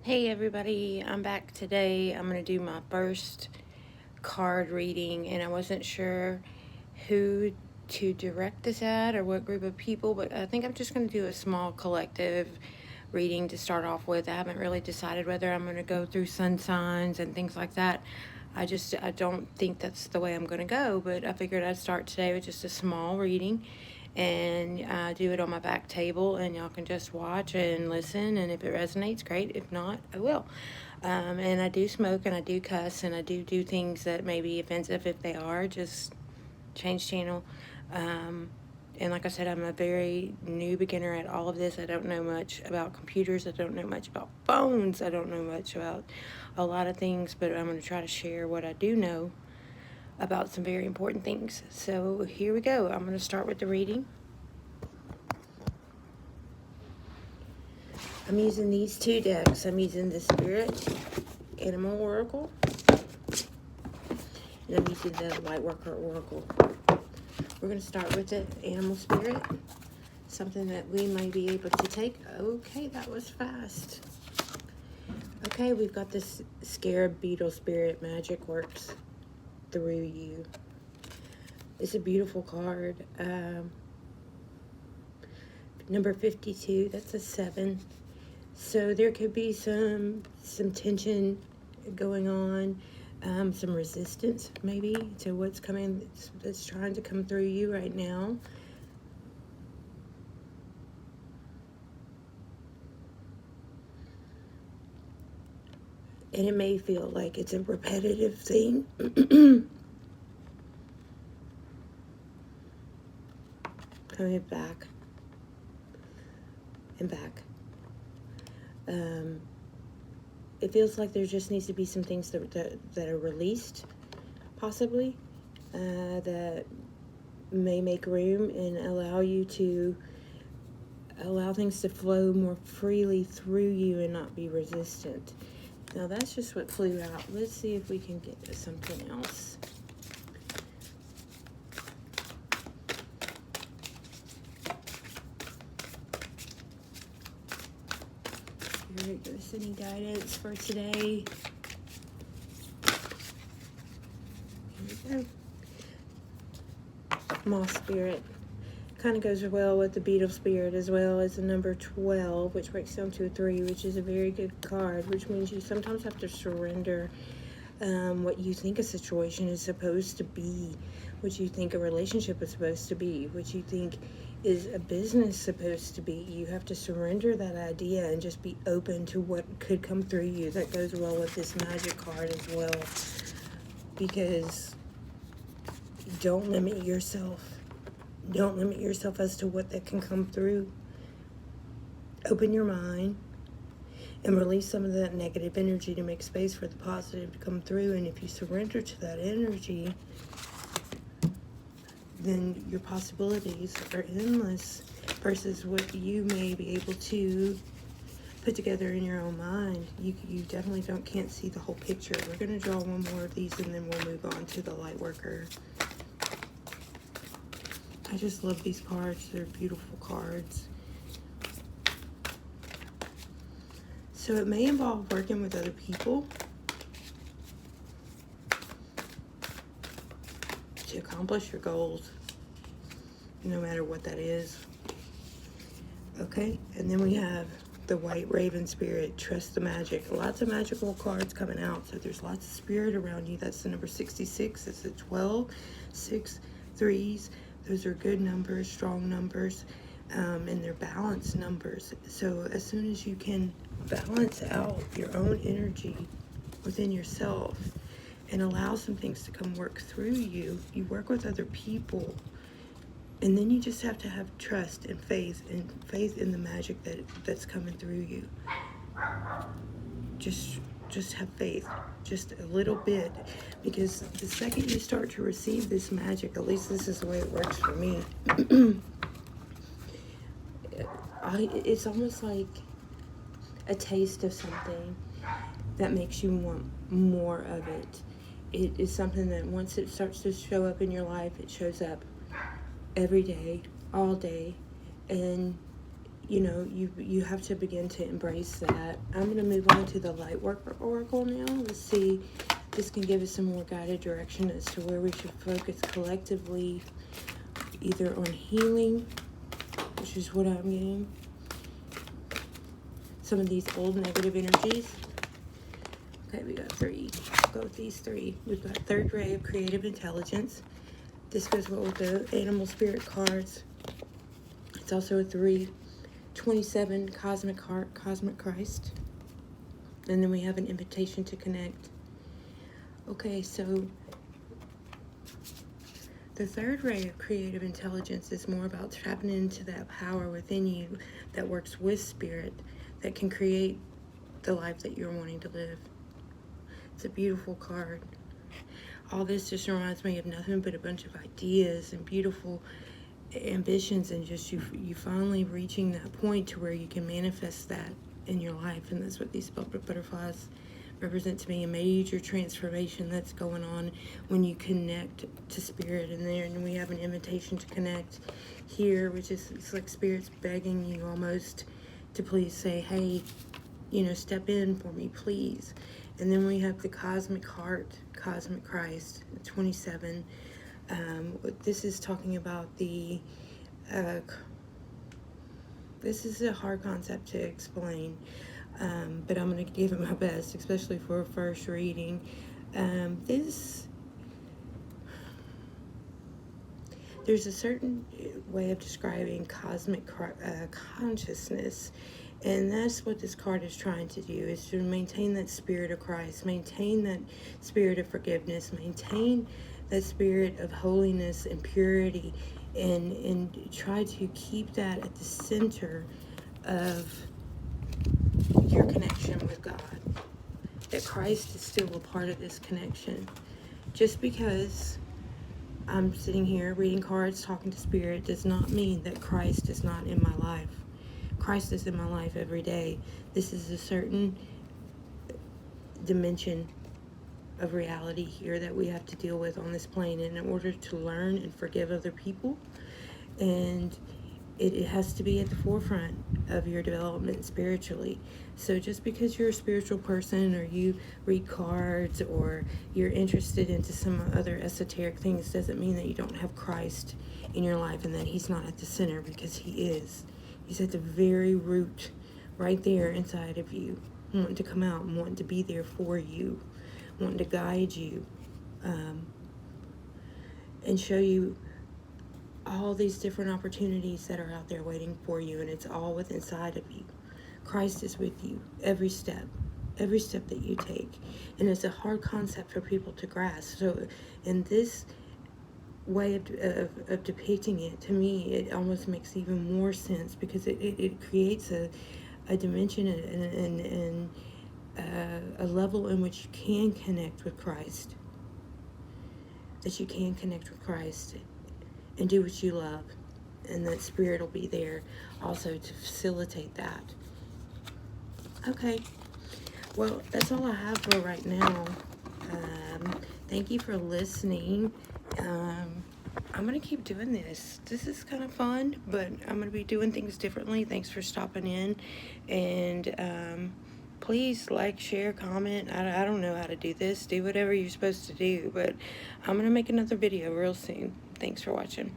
Hey everybody, I'm back today. I'm going to do my first card reading, and I wasn't sure who to direct this at or what group of people, but I think I'm just going to do a small collective reading to start off with. I haven't really decided whether I'm going to go through sun signs and things like that. I don't think that's the way I'm going to go, but I figured I'd start today with just a small reading and do it on my back table, and y'all can just watch and listen, and if it resonates, great. If not, I will. And I do smoke, and I do cuss, and I do things that may be offensive. If they are, just change channel. And like I said, I'm a very new beginner at all of this. I don't know much about computers. I don't know much about phones. I don't know much about a lot of things, but I'm going to try to share what I do know about some very important things. So here we go. I'm going to start with the reading. I'm using these two decks. I'm using the Spirit Animal Oracle, and I'm using the Lightworker Oracle. We're going to start with the Animal Spirit, something that we may be able to take. Okay, that was fast. Okay, we've got this Scarab Beetle Spirit. Magic works through you. It's a beautiful card. Number 52, that's a 7. So there could be some tension going on, some resistance maybe to what's coming, that's trying to come through you right now. And it may feel like it's a repetitive thing. Coming back and back. It feels like there just needs to be some things that are released, possibly, that may make room and allow things to flow more freely through you and not be resistant. Now that's just what flew out. Let's see if we can get to something else. Spirit, give us any guidance for today. Here we go. Moss Spirit. Kind of goes well with the Beetle Spirit, as well as the number 12, which breaks down to a 3, which is a very good card, which means you sometimes have to surrender what you think a situation is supposed to be, what you think a relationship is supposed to be, what you think is a business supposed to be. You have to surrender that idea and just be open to what could come through you. That goes well with this Magic card as well, because don't limit yourself. Don't limit yourself as to what that can come through. Open your mind and release some of that negative energy to make space for the positive to come through. And if you surrender to that energy, then your possibilities are endless versus what you may be able to put together in your own mind. You definitely can't see the whole picture. We're going to draw one more of these, and then we'll move on to the Lightworker. I just love these cards. They're beautiful cards. So it may involve working with other people to accomplish your goals, no matter what that is. Okay, and then we have the White Raven Spirit. Trust the magic. Lots of magical cards coming out, so there's lots of spirit around you. That's the number 66. It's a 12, 6, 3s. Those are good numbers, strong numbers, and they're balanced numbers. So as soon as you can balance out your own energy within yourself and allow some things to come work through you, you work with other people, and then you just have to have trust and faith in the magic that's coming through you. Just have faith, just a little bit, because the second you start to receive this magic, at least this is the way it works for me, it's almost like a taste of something that makes you want more of it. It is something that once it starts to show up in your life, it shows up every day, all day, and you know, you have to begin to embrace that. I'm going to move on to the Lightworker Oracle now. Let's see. This can give us some more guided direction as to where we should focus collectively, either on healing, which is what I'm getting, some of these old negative energies. Okay, we got 3. Go with these 3. We've got third ray of creative intelligence. This goes well with the animal spirit cards. It's also a 3. 27, cosmic heart, cosmic Christ. And then we have an invitation to connect. Okay, so the third ray of creative intelligence is more about tapping into that power within you that works with spirit, that can create the life that you're wanting to live. It's a beautiful card. All this just reminds me of nothing but a bunch of ideas and beautiful ambitions, and just you finally reaching that point to where you can manifest that in your life. And that's what these butterflies represent to me, a major transformation that's going on when you connect to spirit in there. And we have an invitation to connect here, which is, it's like spirit's begging you almost to please say, hey, you know, step in for me, please. And then we have the cosmic heart, cosmic Christ, 27. This is talking about the, this is a hard concept to explain, but I'm going to give it my best, especially for a first reading. There's a certain way of describing cosmic consciousness, and that's what this card is trying to do, is to maintain that spirit of Christ, maintain that spirit of forgiveness, maintain that spirit of holiness and purity, and try to keep that at the center of your connection with God. That Christ is still a part of this connection. Just because I'm sitting here reading cards, talking to spirit, does not mean that Christ is not in my life. Christ is in my life every day. This is a certain dimension of reality here that we have to deal with on this plane, and in order to learn and forgive other people, and it has to be at the forefront of your development spiritually. So just because you're a spiritual person, or you read cards, or you're interested into some other esoteric things, doesn't mean that you don't have Christ in your life and that he's not at the center, because he is. He's at the very root, right there inside of you, wanting to come out and wanting to be there for you, wanting to guide you, and show you all these different opportunities that are out there waiting for you, and it's all within inside of you. Christ is with you every step that you take, and it's a hard concept for people to grasp. So in this way of depicting it, to me, it almost makes even more sense, because it creates a dimension and a level in which you can connect with Christ, that you can connect with Christ and do what you love, and that spirit will be there also to facilitate that. Okay, well, that's all I have for right now. Thank you for listening. I'm going to keep doing this. This is kind of fun, but I'm going to be doing things differently. Thanks for stopping in, and please like, share, comment. I don't know how to do this. Do whatever you're supposed to do, but I'm going to make another video real soon. Thanks for watching.